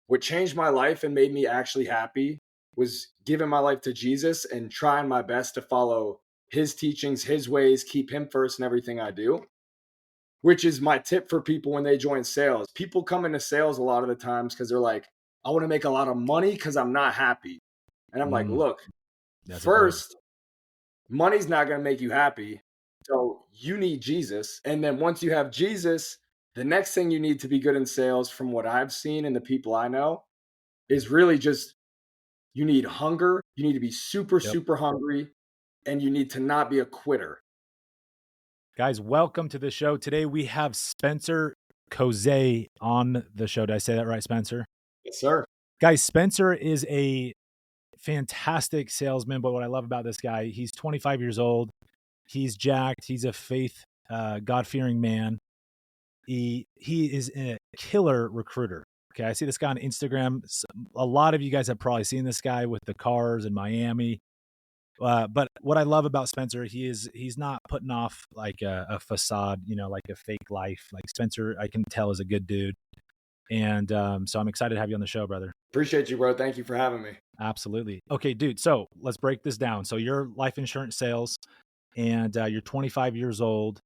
what changed my life and made me actually happy was giving my life to Jesus and trying my best to follow his teachings, his ways, keep him first in everything I do, which is my tip for people when they join sales. People come into sales a lot of the times because they're like, I want to make a lot of money because I'm not happy. And I'm like, look, first, money's not going to make you happy. So you need Jesus. And then once you have Jesus, the next thing you need to be good in sales, from what I've seen and the people I know, is really just you need hunger. You need to be super, super hungry. And you need to not be a quitter. Guys, welcome to the show. Today we have Spencer Kozej on the show. Did I say that right, Spencer? Yes, sir. Guys, Spencer is a fantastic salesman, but what I love about this guy, he's 25 years old. He's jacked. He's a faith, God-fearing man. He is a killer recruiter. Okay, I see this guy on Instagram. A lot of you guys have probably seen this guy with the cars in Miami. But what I love about Spencer, he's not putting off like a facade, like a fake life. Like Spencer, I can tell is a good dude. And so I'm excited to have you on the show, brother. Appreciate you, bro. Thank you for having me. Absolutely. Okay, dude. So let's break this down. So you're life insurance sales and you're 25 years old.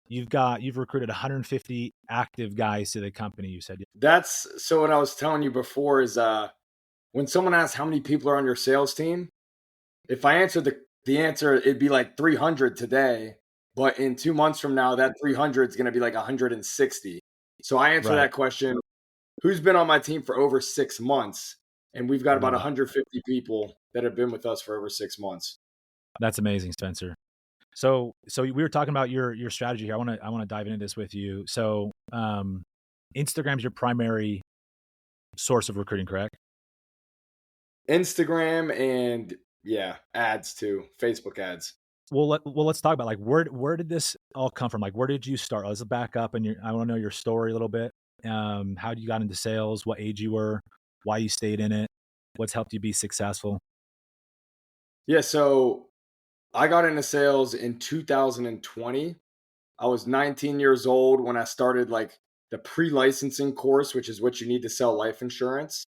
You've recruited 150 active guys to the company, you said. So what I was telling you before is when someone asks how many people are on your sales team, if I answer the answer, it'd be like 300 today. But in 2 months from now, that 300 is going to be like 160. So I answer that question, who's been on my team for over 6 months? And we've got about 150 people that have been with us for over 6 months. That's amazing, Spencer. So we were talking about your strategy here. I want to dive into this with you. So Instagram's your primary source of recruiting, correct? Instagram and ads too, Facebook ads. Well, let's talk about like where did this all come from? Like, where did you start? Let's back up and I want to know your story a little bit. How you got into sales, what age you were, why you stayed in it, what's helped you be successful. Yeah, so I got into sales in 2020. I was 19 years old when I started like the pre-licensing course, which is what you need to sell life insurance.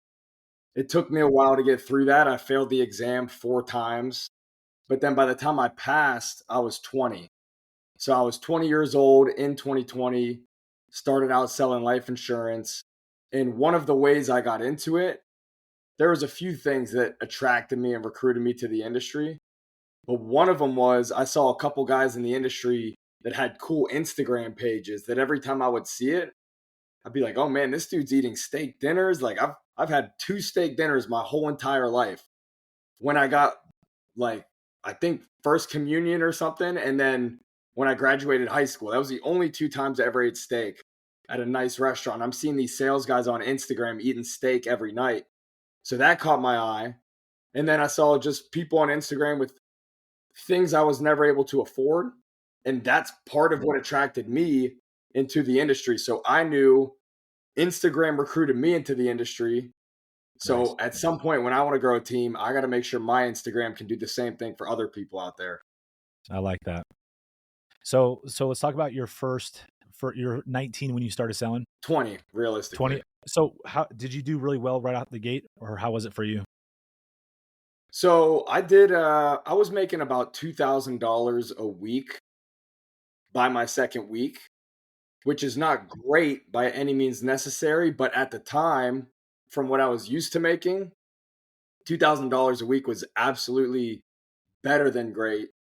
It took me a while to get through that. I failed the exam 4 times. But then by the time I passed, I was 20. So I was 20 years old in 2020, started out selling life insurance. And one of the ways I got into it, there was a few things that attracted me and recruited me to the industry. But one of them was I saw a couple guys in the industry that had cool Instagram pages that every time I would see it, I'd be like, oh man, this dude's eating steak dinners. Like I've had 2 steak dinners my whole entire life. When I got like, I think first communion or something. And then when I graduated high school, that was the only 2 times I ever ate steak at a nice restaurant. I'm seeing these sales guys on Instagram eating steak every night. So that caught my eye. And then I saw just people on Instagram with things I was never able to afford. And that's part of what attracted me into the industry. So I knew Instagram recruited me into the industry. So at some point when I want to grow a team, I got to make sure my Instagram can do the same thing for other people out there. I like that. So let's talk about you're 19 when you started selling? 20, realistically. 20. So how did you do really well right out the gate, or how was it for you? So I did, I was making about $2,000 a week by my second week, which is not great by any means necessary. But at the time, from what I was used to making, $2,000 a week was absolutely better than great.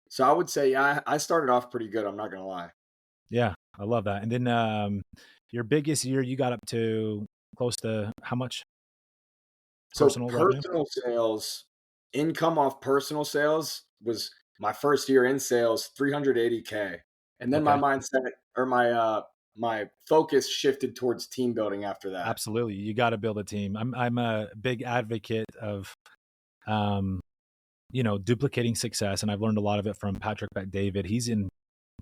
So I would say, yeah, I started off pretty good. I'm not going to lie. Yeah, I love that. And then your biggest year, you got up to close to how much? Personal sales, income off personal sales was my first year in sales, $380K. And then my mindset or my focus shifted towards team building after that. Absolutely. You got to build a team. I'm a big advocate of, duplicating success. And I've learned a lot of it from Patrick Bet-David. He's in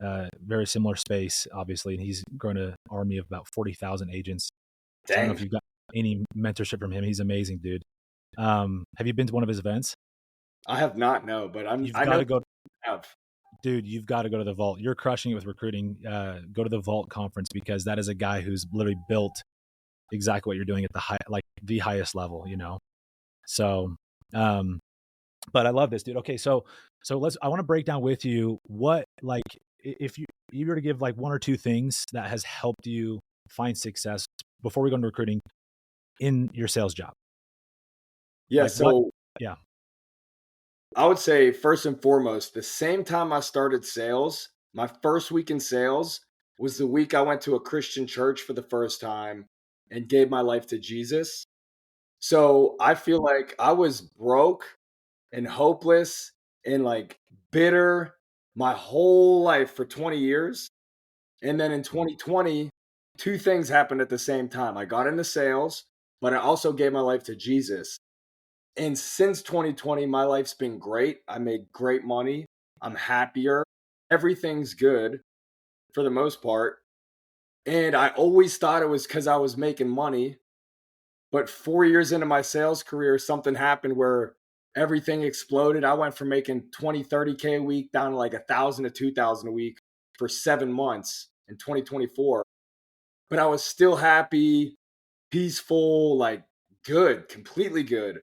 a very similar space, obviously, and he's grown an army of about 40,000 agents. I don't know if you've got any mentorship from him. He's amazing, dude. Have you been to one of his events? I have not, no, but you've got to go. Dude, you've got to go to the Vault. You're crushing it with recruiting. Go to the Vault conference, because that is a guy who's literally built exactly what you're doing at the highest level, you know? So, um, but I love this, dude. Okay. So I want to break down with you what, like, if you were to give like one or two things that has helped you find success before we go into recruiting in your sales job, Yeah. like what? So Yeah. I would say, first and foremost, the same time I started sales, my first week in sales was the week I went to a Christian church for the first time and gave my life to Jesus. So I feel like I was broke and hopeless and like bitter my whole life for 20 years. And then in 2020, two things happened at the same time. I got into sales, but I also gave my life to Jesus. And since 2020, my life's been great. I made great money. I'm happier. Everything's good for the most part. And I always thought it was because I was making money. But 4 years into my sales career, something happened where everything exploded. I went from making 20, 30K a week down to like 1,000 to 2,000 a week for 7 months in 2024. But I was still happy, peaceful, like good, completely good.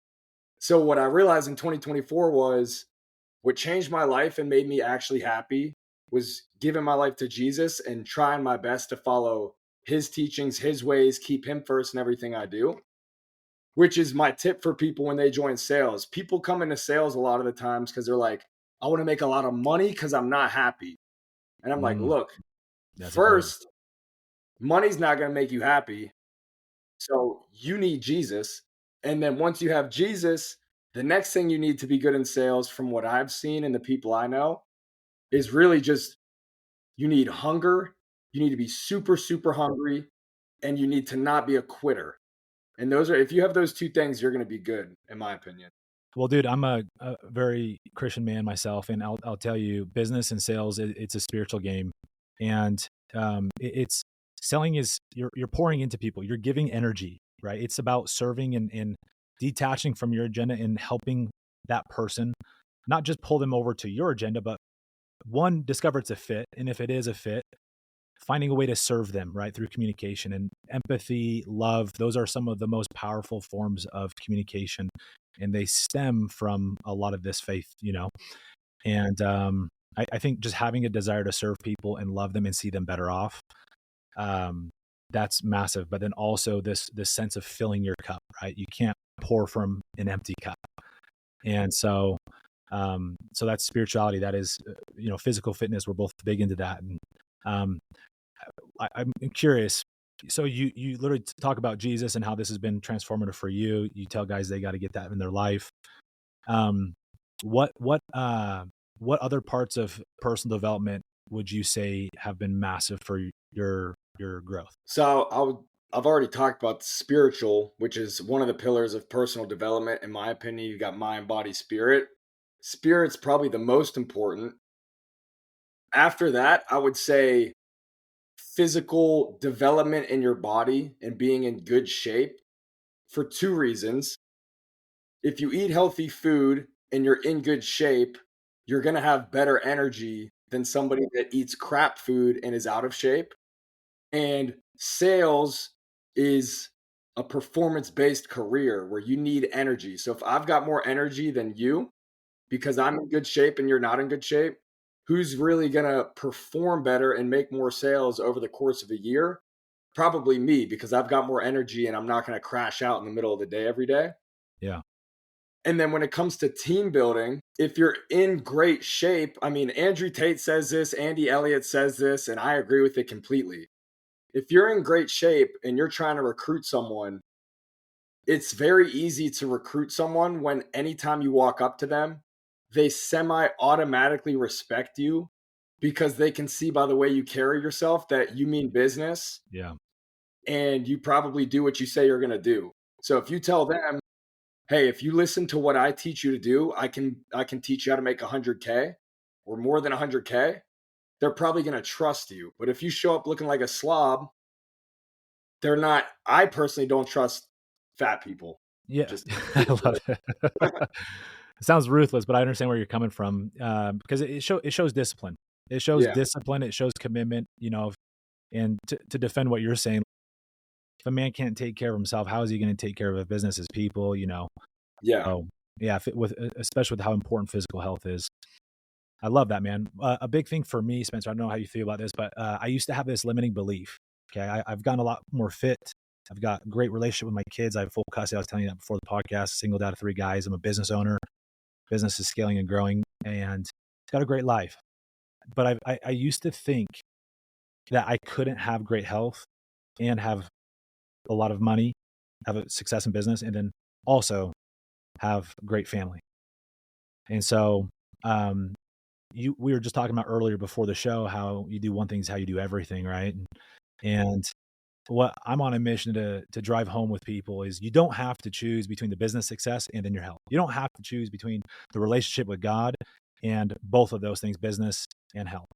So what I realized in 2024 was what changed my life and made me actually happy was giving my life to Jesus and trying my best to follow his teachings, his ways, keep him first in everything I do, which is my tip for people when they join sales. People come into sales a lot of the times because they're like, I want to make a lot of money because I'm not happy. And I'm like, Mm, look, that's important. first, money's not going to make you happy. So you need Jesus. And then once you have Jesus, the next thing you need to be good in sales, from what I've seen and the people I know, is really just you need hunger. You need to be super, super hungry, and you need to not be a quitter. And those are, if you have those two things, you're going to be good, in my opinion. Well, dude, I'm a very Christian man myself, and I'll tell you, business and sales, it's a spiritual game, and it's selling is you're pouring into people, you're giving energy, right? It's about serving and detaching from your agenda and helping that person, not just pull them over to your agenda, but one, discover it's a fit, and if it is a fit, finding a way to serve them, right, through communication and empathy, love. Those are some of the most powerful forms of communication, and they stem from a lot of this faith, you know. And I think just having a desire to serve people and love them and see them better off, um, that's massive. But then also this sense of filling your cup, right? You can't pour from an empty cup, and so that's spirituality. That is, you know, physical fitness. We're both big into that, and um, I'm curious. So you literally talk about Jesus and how this has been transformative for you. You tell guys they got to get that in their life. Um, what what uh what other parts of personal development would you say have been massive for your growth? So I've already talked about the spiritual, which is one of the pillars of personal development. In my opinion, you got mind, body, spirit. Spirit's probably the most important. After that, I would say physical development in your body and being in good shape for two reasons. If you eat healthy food and you're in good shape, you're going to have better energy than somebody that eats crap food and is out of shape. And sales is a performance based career where you need energy. So if I've got more energy than you because I'm in good shape and you're not in good shape, who's really going to perform better and make more sales over the course of a year? Probably me, because I've got more energy and I'm not going to crash out in the middle of the day every day. Yeah. And then when it comes to team building, if you're in great shape, I mean, Andrew Tate says this, Andy Elliott says this, and I agree with it completely. If you're in great shape and you're trying to recruit someone, it's very easy to recruit someone when anytime you walk up to them, they semi automatically respect you because they can see by the way you carry yourself that you mean business Yeah. and you probably do what you say you're going to do. So if you tell them, hey, if you listen to what I teach you to do, I can teach you how to make 100K or more than 100K, they're probably going to trust you. But if you show up looking like a slob, they're not. I personally don't trust fat people. Yeah. Just I love it. It sounds ruthless, but I understand where you're coming from, because it shows discipline. It shows yeah. discipline. It shows commitment. You know, and to defend what you're saying, a man can't take care of himself, how is he going to take care of a business, his people, Yeah. So yeah, especially with how important physical health is. I love that, man. A big thing for me, Spencer, I don't know how you feel about this, but I used to have this limiting belief. Okay. I've gotten a lot more fit. I've got a great relationship with my kids. I have full custody. I was telling you that before the podcast, single dad of 3 guys. I'm a business owner. Business is scaling and growing and got a great life. But I used to think that I couldn't have great health and have a lot of money, have a success in business, and then also have great family. And so, um, we were just talking about earlier before the show how you do one thing is how you do everything, right? And what I'm on a mission to drive home with people is you don't have to choose between the business success and then your health. You don't have to choose between the relationship with God and both of those things, business and health.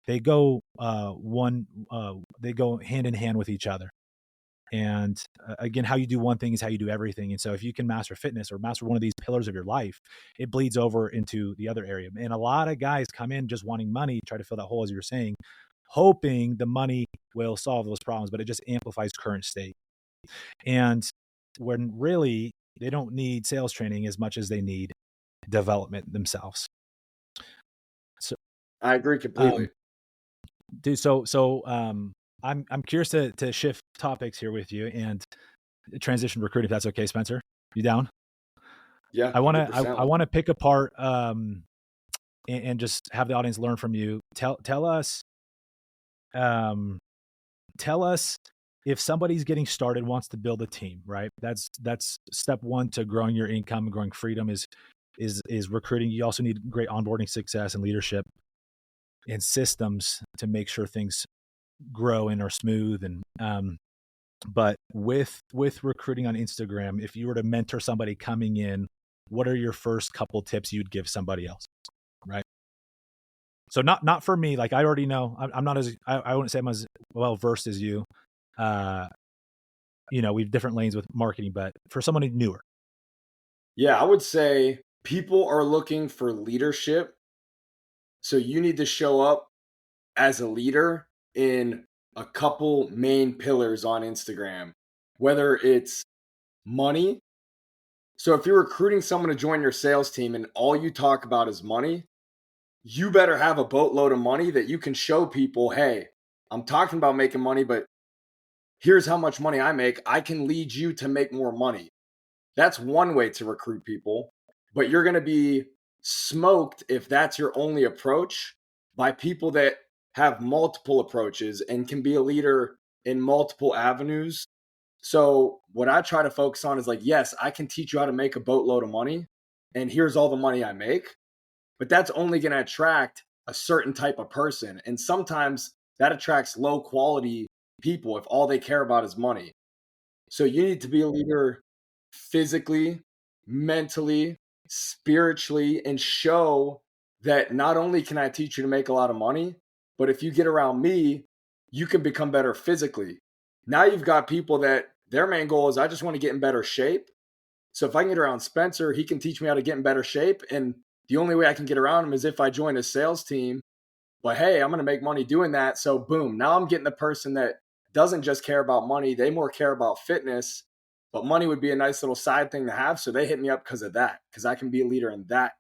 They go they go hand in hand with each other. And again, how you do one thing is how you do everything. And so if you can master fitness or master one of these pillars of your life, it bleeds over into the other area. And a lot of guys come in just wanting money, try to fill that hole, as you were saying, hoping the money will solve those problems, but it just amplifies current state. And when really they don't need sales training as much as they need development themselves. So, I agree um, completely. dude, I'm curious to shift topics here with you and transition recruiting, if that's okay, Spencer. You down? Yeah, I want to 100%. I want to pick apart and just have the audience learn from you. Um tell us if somebody's getting started, wants to build a team, right? That's step one to growing your income and growing freedom is recruiting. You also need great onboarding success and leadership and systems to make sure things grow and are smooth. And but with recruiting on Instagram, if you were to mentor somebody coming in, what are your first couple tips you'd give somebody else? Right. So not for me. Like I already know, I'm not as I wouldn't say I'm as well versed as you. Uh, we have different lanes with marketing, but for someone who's newer, Yeah, I would say people are looking for leadership. So you need to show up as a leader in a couple main pillars on Instagram, whether it's money. So if you're recruiting someone to join your sales team and all you talk about is money, you better have a boatload of money that you can show people, hey, I'm talking about making money, but here's how much money I make. I can lead you to make more money. That's one way to recruit people, but you're going to be smoked if that's your only approach by people that have multiple approaches and can be a leader in multiple avenues. So, what I try to focus on is like, yes, I can teach you how to make a boatload of money, and here's all the money I make, but that's only going to attract a certain type of person. And sometimes that attracts low quality people if all they care about is money. So you need to be a leader physically, mentally, spiritually, and show that not only can I teach you to make a lot of money, but if you get around me, you can become better physically. Now you've got people that their main goal is I just want to get in better shape. So if I can get around Spencer, he can teach me how to get in better shape. And the only way I can get around him is if I join a sales team. But hey, I'm going to make money doing that. So boom, now I'm getting the person that doesn't just care about money. They more care about fitness, but money would be a nice little side thing to have. So they hit me up because of that, because I can be a leader in that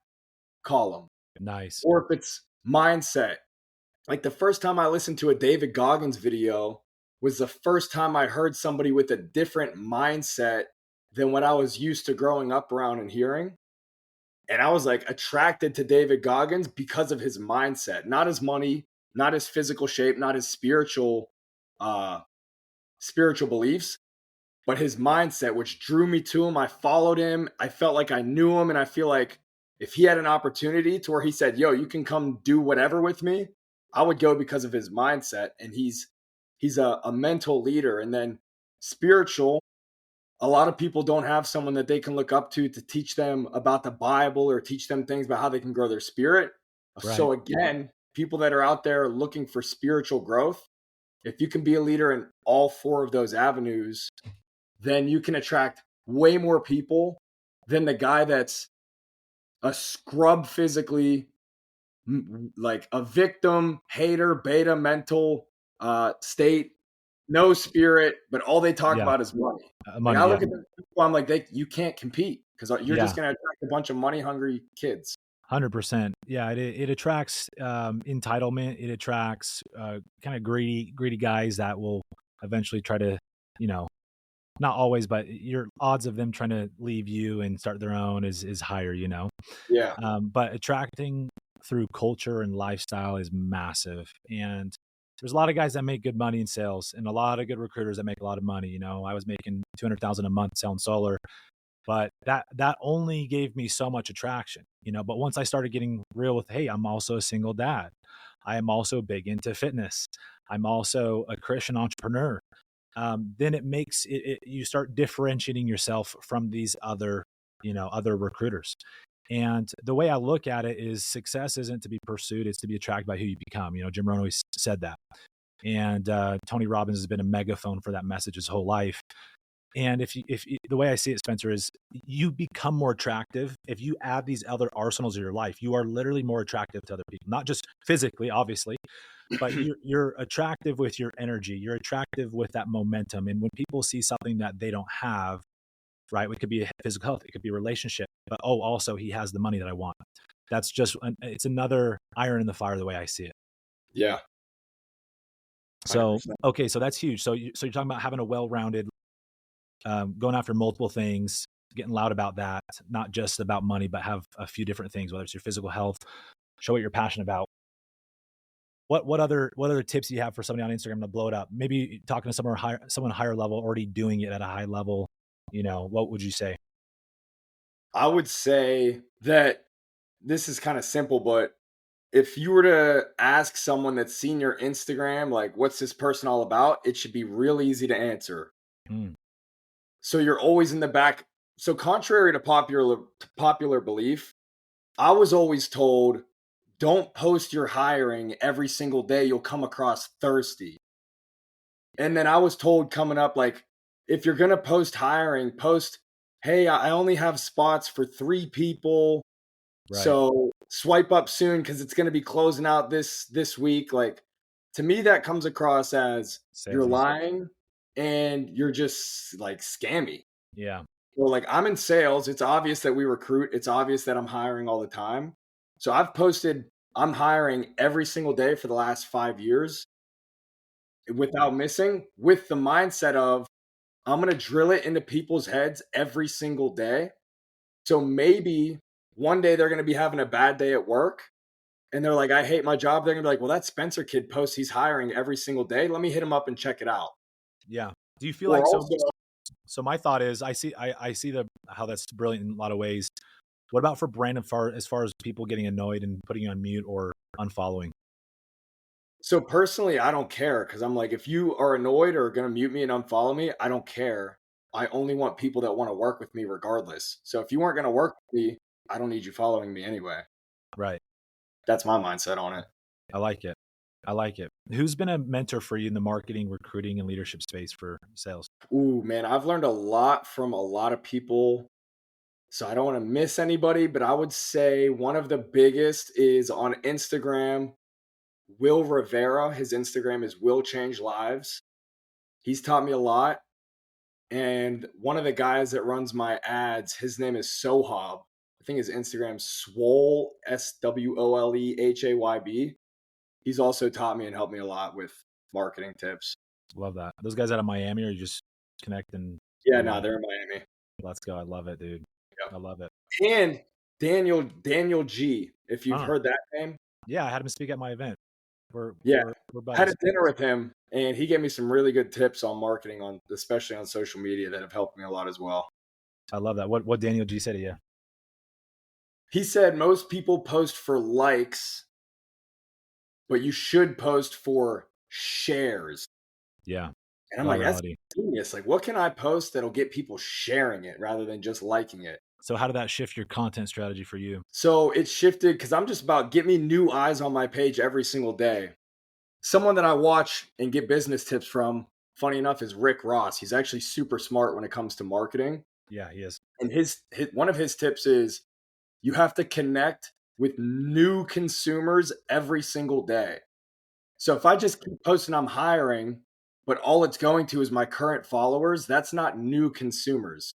column. nice, Or if it's mindset, like the first time I listened to a David Goggins video was the first time I heard somebody with a different mindset than what I was used to growing up around and hearing. And I was like attracted to David Goggins because of his mindset, not his money, not his physical shape, not his uh, spiritual beliefs, but his mindset, which drew me to him. I followed him. I felt like I knew him. And I feel like if he had an opportunity to where he said, yo, you can come do whatever with me, I would go because of his mindset. And he's a mental leader. And then spiritual, a lot of people don't have someone that they can look up to teach them about the Bible or teach them things about how they can grow their spirit. right? So again, people that are out there looking for spiritual growth, if you can be a leader in all four of those avenues, then you can attract way more people than the guy that's a scrub physically, like a victim, hater, beta mental state. no spirit, but all they talk Yeah. about is money. Like Money. I Yeah. look at the people, I'm like, you can't compete because you're just Yeah. going to attract a bunch of money hungry kids. 100%. Yeah. It attracts entitlement. It attracts kind of greedy guys that will eventually try to, you know, not always, but your odds of them trying to leave you and start their own is higher, you know. Yeah. But attracting through culture and lifestyle is massive. And there's a lot of guys that make good money in sales and a lot of good recruiters that make a lot of money. You know, I was making 200,000 a month selling solar, but that only gave me so much attraction, you know. But once I started getting real with, hey, I'm also a single dad. I am also big into fitness. I'm also a Christian entrepreneur. Then it makes you start differentiating yourself from these other, you know, other recruiters. And the way I look at it is success isn't to be pursued, it's to be attracted by who you become. You know, Jim Rohn always said that. And Tony Robbins has been a megaphone for that message his whole life. And the way I see it, Spencer, is you become more attractive if you add these other arsenals of your life. You are literally more attractive to other people, not just physically, obviously, but you're attractive with your energy. You're attractive with that momentum. And when people see something that they don't have, right? It could be physical health, it could be a relationship, but also he has the money that I want. That's just it's another iron in the fire the way I see it. Yeah. So 100%. okay, so that's huge. So you're talking about having a well-rounded, going after multiple things, getting loud about that, not just about money, but have a few different things, whether it's your physical health, show what you're passionate about. What other tips do you have for somebody on Instagram to blow it up? Maybe talking to someone higher level, already doing it at a high level. You know, what would you say? I would say that this is kind of simple, but if you were to ask someone that's seen your Instagram, like, what's this person all about? It should be real easy to answer. Mm, So you're always in the back. So contrary to popular belief, I was always told, don't post your hiring every single day. You'll come across thirsty. And then I was told coming up, like, if you're going to post hiring, post, hey, I only have spots for 3 people. right. So swipe up soon because it's going to be closing out this week. Like, to me, that comes across as you're Salesy. lying and you're just like scammy. Yeah. Well, like I'm in sales. It's obvious that we recruit. It's obvious that I'm hiring all the time. So I've posted I'm hiring every single day for the last 5 years without missing, with the mindset of I'm going to drill it into people's heads every single day. So maybe one day they're going to be having a bad day at work and they're like, I hate my job. They're going to be like, well, that Spencer kid posts he's hiring every single day. Let me hit him up and check it out. Yeah. Do you feel Or like so? also, So my thought is, I see how that's brilliant in a lot of ways. What about for brand as far as people getting annoyed and putting you on mute or unfollowing? so personally, I don't care because I'm like, if you are annoyed or going to mute me and unfollow me, I don't care. I only want people that want to work with me regardless. So if you weren't going to work with me, I don't need you following me anyway. Right. That's my mindset on it. I like it. I like it. Who's been a mentor for you in the marketing, recruiting, and leadership space for sales? Ooh, man, I've learned a lot from a lot of people. So I don't want to miss anybody, but I would say one of the biggest is on Instagram, Will Rivera. His Instagram is Will Change Lives. He's taught me a lot. And one of the guys that runs my ads, his name is Sohab. I think his Instagram's Swole, SWOLEHAYB. He's also taught me and helped me a lot with marketing tips. Love that. Those guys out of Miami, or you just connect and Yeah, you no, know, they're in Miami. let's go. I love it, dude. I Yeah. love it. And Daniel G, if you've Huh. heard that name. Yeah, I had him speak at my event. We're Yeah. we're we're I had buddies. a dinner with him and he gave me some really good tips on marketing on especially on social media that have helped me a lot as well. I love that. What Daniel G said to you? He said most people post for likes, but you should post for shares. Yeah, And I'm like, that's virality. genius. Like, what can I post that'll get people sharing it rather than just liking it? So how did that shift your content strategy for you? So it shifted because I'm just about get me new eyes on my page every single day. Someone that I watch and get business tips from, funny enough, is Rick Ross. He's actually super smart when it comes to marketing. Yeah, he is. And his one of his tips is you have to connect with new consumers every single day. So if I just keep posting I'm hiring, but all it's going to is my current followers. That's not new consumers.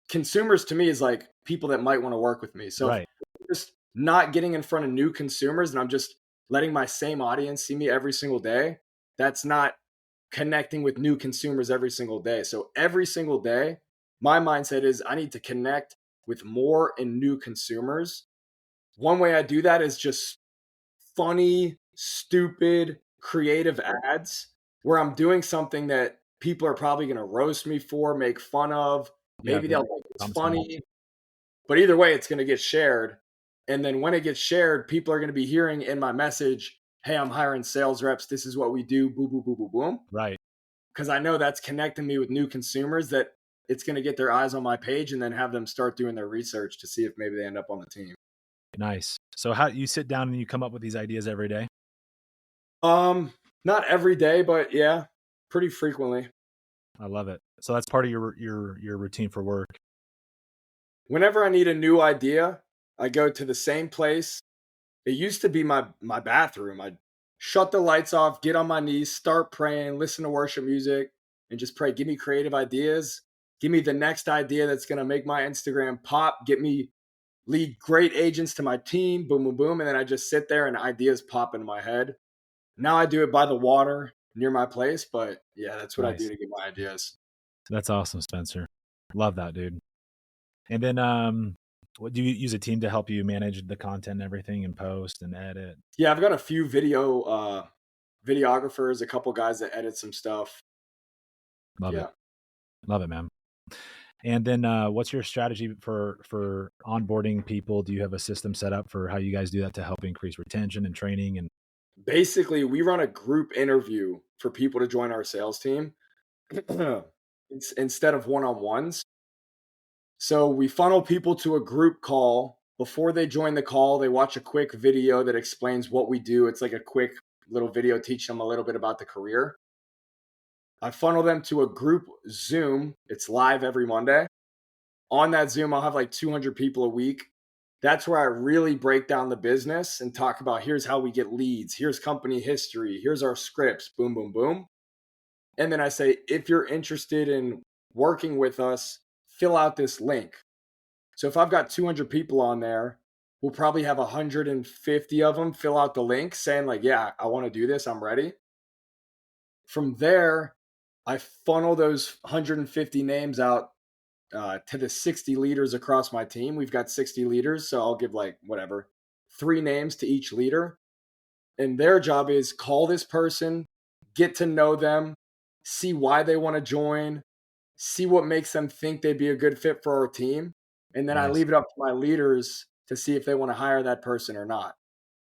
Consumers to me is like people that might want to work with me. So if Right. just not getting in front of new consumers and I'm just letting my same audience see me every single day, that's not connecting with new consumers every single day. So every single day, my mindset is I need to connect with more and new consumers. One way I do that is just funny, stupid, creative ads where I'm doing something that people are probably going to roast me for, make fun of. Yeah. Maybe they'll think it's I'm saying. funny, but either way, it's going to get shared. And then when it gets shared, people are going to be hearing in my message, hey, I'm hiring sales reps. This is what we do. Boom, boom, boom, boom, boom. Right. Because I know that's connecting me with new consumers that it's going to get their eyes on my page and then have them start doing their research to see if maybe they end up on the team. Nice. So how you sit down and you come up with these ideas every day? Not every day, but yeah, pretty frequently. I love it. So that's part of your routine for work. Whenever I need a new idea, I go to the same place. It used to be my bathroom. I'd shut the lights off, get on my knees, start praying, listen to worship music, and just pray, give me creative ideas. Give me the next idea that's going to make my Instagram pop. Get me lead great agents to my team. Boom, boom, boom. And then I just sit there and ideas pop into my head. Now I do it by the water near my place, but yeah, that's what I do Nice. to get my ideas. That's awesome, Spencer. Love that, dude. And then what do you use a team to help you manage the content and everything and post and edit? Yeah, I've got a few videographers, a couple guys that edit some stuff. Love it. Yeah. Love it, man. And then what's your strategy for onboarding people? Do you have a system set up for how you guys do that to help increase retention and training? And Basically, we run a group interview for people to join our sales team instead of one-on-ones. So we funnel people to a group call. Before they join the call, they watch a quick video that explains what we do. It's like a quick little video teaching them a little bit about the career. I funnel them to a group Zoom. It's live every Monday. On that Zoom, I'll have like 200 people a week. That's where I really break down the business and talk about here's how we get leads, here's company history, here's our scripts, boom, boom, boom. And then I say, if you're interested in working with us, fill out this link. So if I've got 200 people on there, we'll probably have 150 of them fill out the link saying, like, yeah, I want to do this, I'm ready. From there, I funnel those 150 names out to the 60 leaders across my team. We've got 60 leaders, so I'll give like whatever, 3 names to each leader. And their job is call this person, get to know them, see why they want to join, see what makes them think they'd be a good fit for our team. And then I nice. leave it up to my leaders to see if they want to hire that person or not.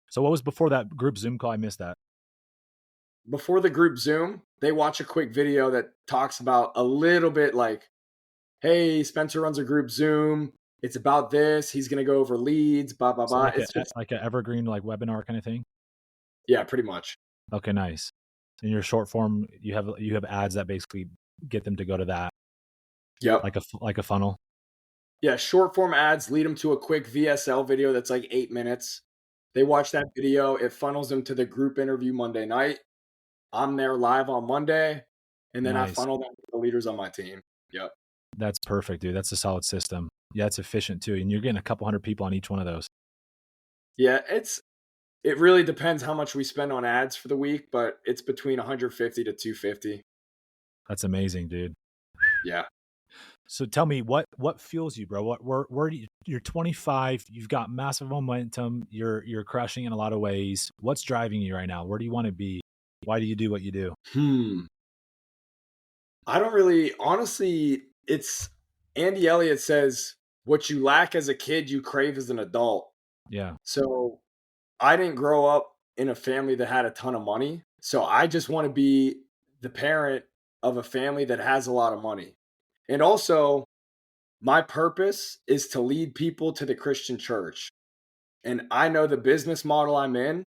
So what was before that group Zoom call? I missed that. Before the group Zoom, they watch a quick video that talks about a little bit like, hey, Spencer runs a group Zoom. It's about this. He's going to go over leads, blah, blah, So blah. It's just, like an evergreen like webinar kind of thing. yeah, pretty much. Okay, nice. In your short form, you have ads that basically get them to go to that, Yep. like a funnel. Yeah, short form ads lead them to a quick VSL video that's like 8 minutes. They watch that video. It funnels them to the group interview Monday night. I'm there live on Monday. And then I Nice. funnel them to the leaders on my team. Yep. That's perfect, dude. That's a solid system. Yeah, it's efficient too. And you're getting a couple hundred people on each one of those. Yeah, it really depends how much we spend on ads for the week, but it's between 150 to 250. That's amazing, dude. Yeah. So tell me what fuels you, bro? Where do you're 25, you've got massive momentum, you're crushing in a lot of ways. What's driving you right now? Where do you want to be? Why do you do what you do? I don't really, honestly, it's Andy Elliott says, what you lack as a kid, you crave as an adult. Yeah. So I didn't grow up in a family that had a ton of money. So I just want to be the parent of a family that has a lot of money. And also, my purpose is to lead people to the Christian church. And I know the business model I'm in,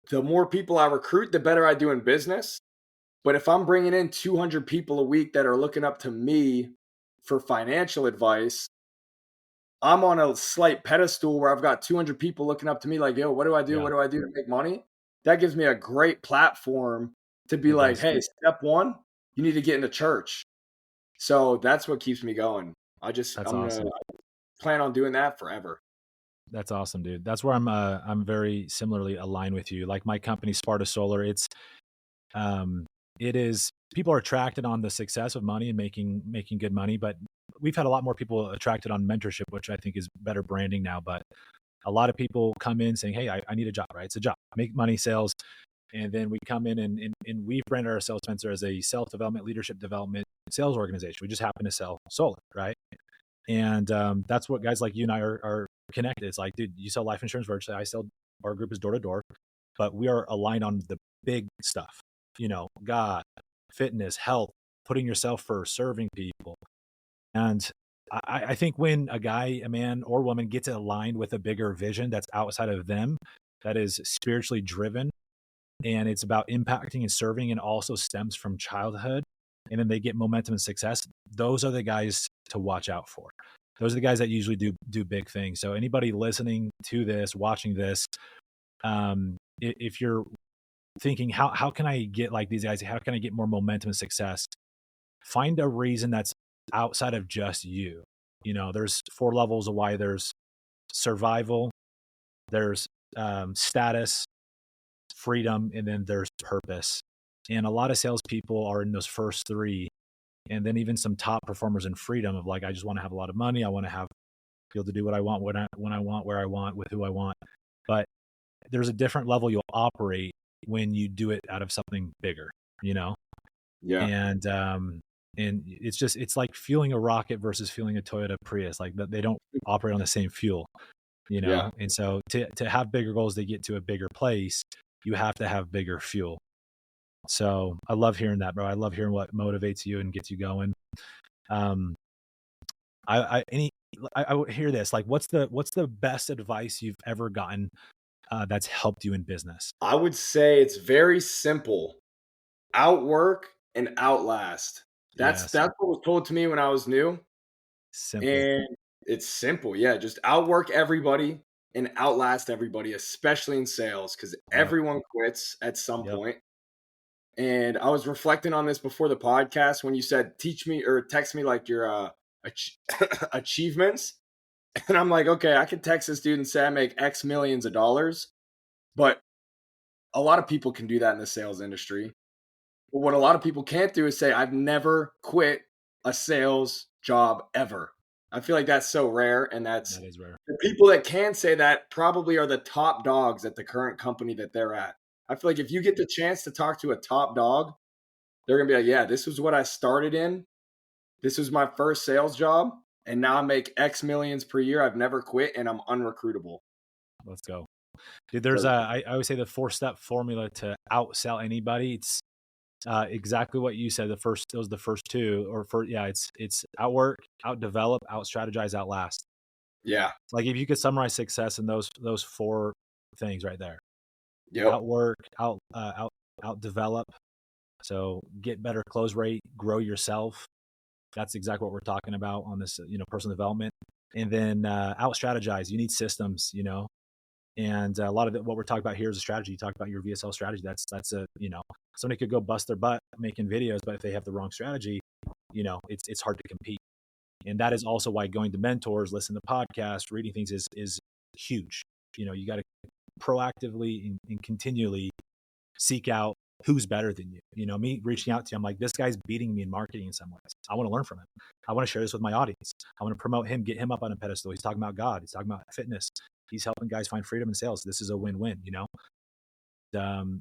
the more people I recruit, the better I do in business. But if I'm bringing in 200 people a week that are looking up to me for financial advice, I'm on a slight pedestal where I've got 200 people looking up to me like, yo, what do I do? Yeah. What do I do to make money? That gives me a great platform to be It like, does. hey, step one, you need to get into church. So that's what keeps me going. That's I'm gonna awesome. plan on doing that forever. That's awesome, dude. That's where I'm very similarly aligned with you. Like my company, Sparta Solar, um, it is people are attracted on the success of money and making good money, but we've had a lot more people attracted on mentorship, which I think is better branding now. But a lot of people come in saying, "Hey, I need a job, right? It's a job, make money, sales." And then we come in and we've branded ourselves, Spencer, as a self-development, leadership development sales organization. We just happen to sell solar, right? And that's what guys like you and I are connected. It's like, dude, you sell life insurance virtually. I sell, our group is door to door, but we are aligned on the big stuff, God, fitness, health, putting yourself first, serving people. And I think when a guy, a man or woman gets aligned with a bigger vision that's outside of them, that is spiritually driven, and it's about impacting and serving and also stems from childhood, and then they get momentum and success, those are the guys to watch out for. Those are the guys that usually do big things. So anybody listening to this, watching this, if you're thinking, how can I get like these guys, how can I get more momentum and success, find a reason that's outside of just you. There's 4 levels of why. There's survival, there's status, freedom, and then there's purpose. And a lot of salespeople are in those first 3. And then even some top performers in freedom of like, I just want to have a lot of money. I want to be able to do what I want, when I want, where I want, with who I want. But there's a different level you'll operate when you do it out of something bigger, you know? Yeah. And it's like fueling a rocket versus fueling a Toyota Prius. Like they don't operate on the same fuel, Yeah. And so to have bigger goals to get to a bigger place, you have to have bigger fuel. So I love hearing that, bro. I love hearing what motivates you and gets you going. Um, I would hear this. Like, what's the best advice you've ever gotten that's helped you in business? I would say it's very simple. Outwork and outlast. Yes, That's what was told to me when I was new. simple. And it's simple. Yeah, just outwork everybody and outlast everybody, especially in sales, because Yep, everyone quits at some yep. point. And I was reflecting on this before the podcast when you said, teach me or text me like your achievements. And I'm like, okay, I could text this dude and say I make X millions of dollars. But a lot of people can do that in the sales industry. But what a lot of people can't do is say, I've never quit a sales job ever. I feel like that's so rare. And that's That is rare. the people that can say that probably are the top dogs at the current company that they're at. I feel like if you get the chance to talk to a top dog, they're going to be like, yeah, this was what I started in. This was my first sales job. And now I make X millions per year. I've never quit and I'm unrecruitable. Let's go. Dude, there's So, I always say the 4-step formula to outsell anybody. It's exactly what you said. Those are the first 2, yeah, it's outwork, outdevelop, outstrategize, outlast. yeah. Like if you could summarize success in those 4 things right there: Yep. outwork, outdevelop. So get better close rate, grow yourself. That's exactly what we're talking about on this, personal development. And then out strategize. You need systems, and a lot of what we're talking about here is a strategy. You talk about your VSL strategy. That's a, somebody could go bust their butt making videos, but if they have the wrong strategy, it's hard to compete. And that is also why going to mentors, listening to podcasts, reading things is huge. You got to proactively and continually seek out who's better than you. Me reaching out to you, I'm like, this guy's beating me in marketing in some ways. I want to learn from him. I want to share this with my audience. I want to promote him, get him up on a pedestal. He's talking about God. He's talking about fitness. He's helping guys find freedom in sales. This is a win-win,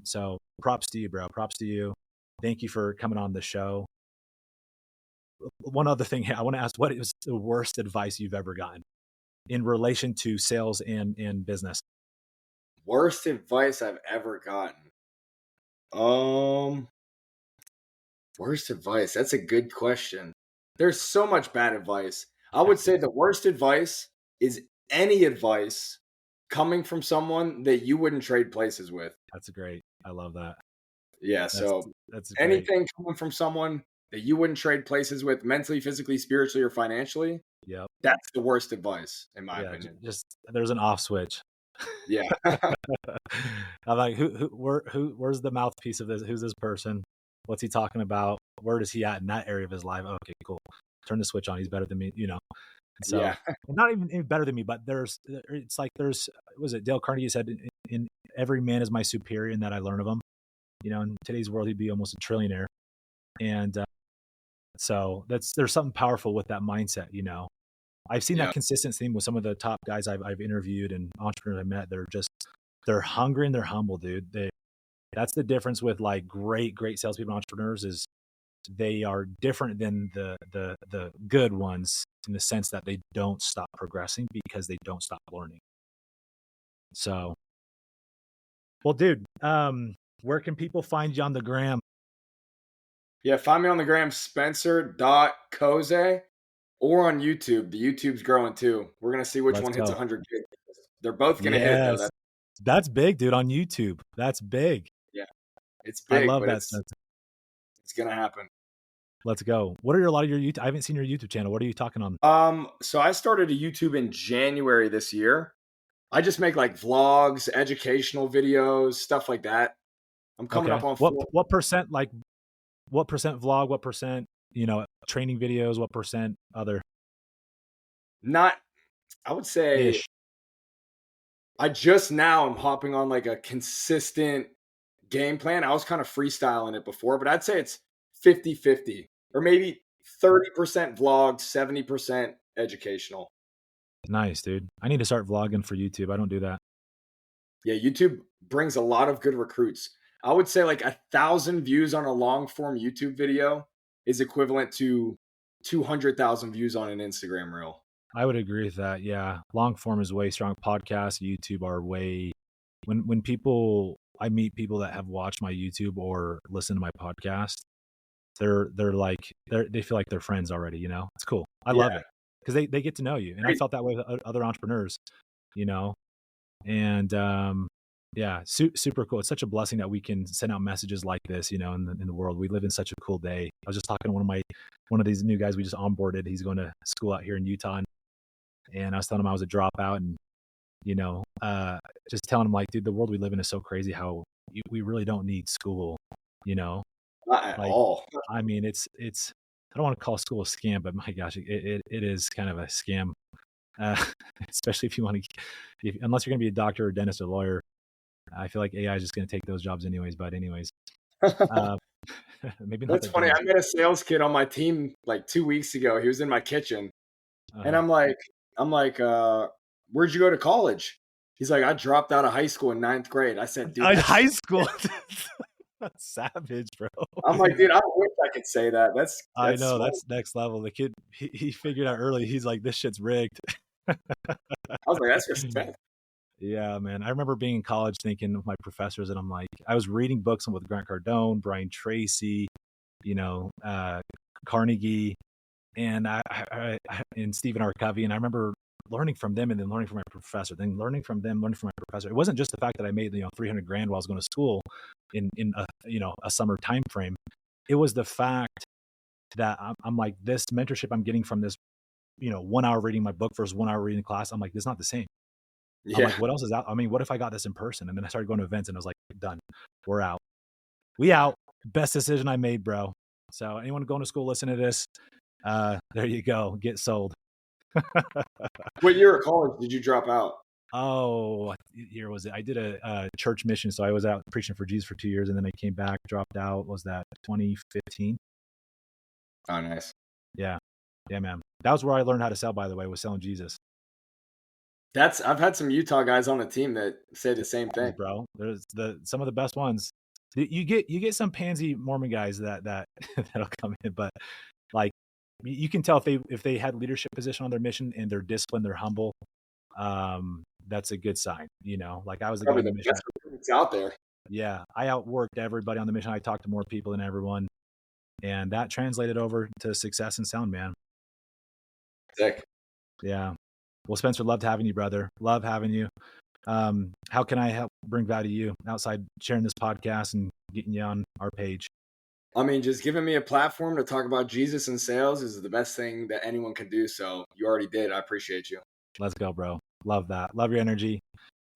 So props to you, bro. Props to you. Thank you for coming on the show. One other thing I want to ask, what is the worst advice you've ever gotten in relation to sales and business? Worst advice I've ever gotten. Um, Worst advice. That's a good question. There's so much bad advice. I would say the worst advice is any advice coming from someone that you wouldn't trade places with. That's great. I love that. Yeah, That's so that's great. anything coming from someone that you wouldn't trade places with mentally, physically, spiritually, or financially, Yep. that's the worst advice, in my Yeah. opinion. Just there's an off switch. Yeah. I'm like, where's the mouthpiece of this? Who's this person? What's he talking about? Where is he at in that area of his life? Okay, cool. Turn the switch on. He's better than me, you know? And so, Yeah. not even better than me, but it's like was it Dale Carnegie said, in every man is my superior in that I learn of him. You know, in today's world, he'd be almost a trillionaire. And so there's something powerful with that mindset, you know. I've seen that Yeah. consistent theme with some of the top guys I've interviewed and entrepreneurs I met. They're hungry and they're humble, dude. That's the difference with like great salespeople and entrepreneurs is they are different than the good ones in the sense that they don't stop progressing because they don't stop learning. So, well, dude, where can people find you on the gram? Yeah. Find me on the gram, Spencer.Kozej, or on YouTube. The YouTube's growing too. We're going to see which Let's one hits go. 100K. They're both going to hit though. Yes, that's big, dude. On YouTube, that's big. Yeah, it's I big, love but that, it's Spencer. going to happen. Let's go. What are a lot of your YouTube? I haven't seen your YouTube channel. What are you talking on? So I started a YouTube in January this year. I just make like vlogs, educational videos, stuff like that. I'm coming Okay. up on What 4. what percent like what percent vlog? What percent training videos? What percent other Not, I would say ish? I just now am hopping on like a consistent game plan. I was kind of freestyling it before, but I'd say it's 50-50, or maybe 30% vlog, 70% educational. Nice, dude. I need to start vlogging for YouTube. I don't do that. Yeah, YouTube brings a lot of good recruits. I would say like 1,000 views on a long form YouTube video is equivalent to 200,000 views on an Instagram reel. I would agree with that. Yeah, long form is way strong. Podcasts, YouTube are way. When people, I meet people that have watched my YouTube or listen to my podcast, they're like they feel like they're friends already. You know, it's cool. I Yeah, love it because they get to know you, and I great. felt that way with other entrepreneurs. You know, and yeah, super cool. It's such a blessing that we can send out messages like this. You know, in the world, we live in such a cool day. I was just talking to one of these new guys we just onboarded. He's going to school out here in Utah, and I was telling him I was a dropout, and you know, just telling him like, dude, the world we live in is so crazy. How we really don't need school. You know, Not at like, all. I mean, it's. I don't want to call school a scam, but my gosh, it is kind of a scam. Uh, especially if you want to, unless you're going to be a doctor or dentist or lawyer. I feel like AI is just going to take those jobs anyways. But anyways, uh, maybe not That's the funny. I dentist. met a sales kid on my team like 2 weeks ago. He was in my kitchen, and Uh, I'm like, where'd you go to college? He's like, I dropped out of high school in ninth grade. I said, dude, that's. high school, savage, bro. I'm like, dude, I wish I could say that. I That's know smart. that's next level. The kid, he figured out early. He's like, this shit's rigged. I was like, that's respect. Yeah, man. I remember being in college thinking of my professors, and I'm like, I was reading books with Grant Cardone, Brian Tracy, you know, Carnegie, and and Stephen R. Covey, and I remember learning from them, and then learning from my professor, then learning from them, learning from my professor. It wasn't just the fact that I made 300 grand while I was going to school in a a summer time frame. It was the fact that I'm like, this mentorship I'm getting from this 1 hour reading my book versus 1 hour reading class. I'm like, this is not the same. I'm Yeah. like, what else is out? I mean, what if I got this in person? And then I started going to events and I was like, done. We're out. We out. Best decision I made, bro. So anyone going to school, listen to this. There you go. Get sold. What year of college did you drop out? Oh, what year was it? I did a church mission. So I was out preaching for Jesus for 2 years and then I came back, dropped out. What was that 2015? Oh, nice. Yeah. Yeah, man. That was where I learned how to sell, by the way, was selling Jesus. I've had some Utah guys on the team that say the same thing. Bro. There's some of the best ones. You get some pansy Mormon guys that'll come in, but like you can tell if they had leadership position on their mission and they're disciplined, they're humble. That's a good sign. Like I was the guy Probably on the the mission. best recruits out there. Yeah, I outworked everybody on the mission. I talked to more people than everyone, and that translated over to success and sound, man. Sick. Yeah. Well, Spencer, loved having you, brother. Love having you. How can I help bring value to you outside sharing this podcast and getting you on our page? I mean, just giving me a platform to talk about Jesus and sales is the best thing that anyone can do. So you already did. I appreciate you. Let's go, bro. Love that. Love your energy.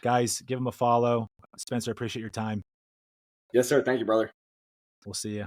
Guys, give him a follow. Spencer, appreciate your time. Yes, sir. Thank you, brother. We'll see you.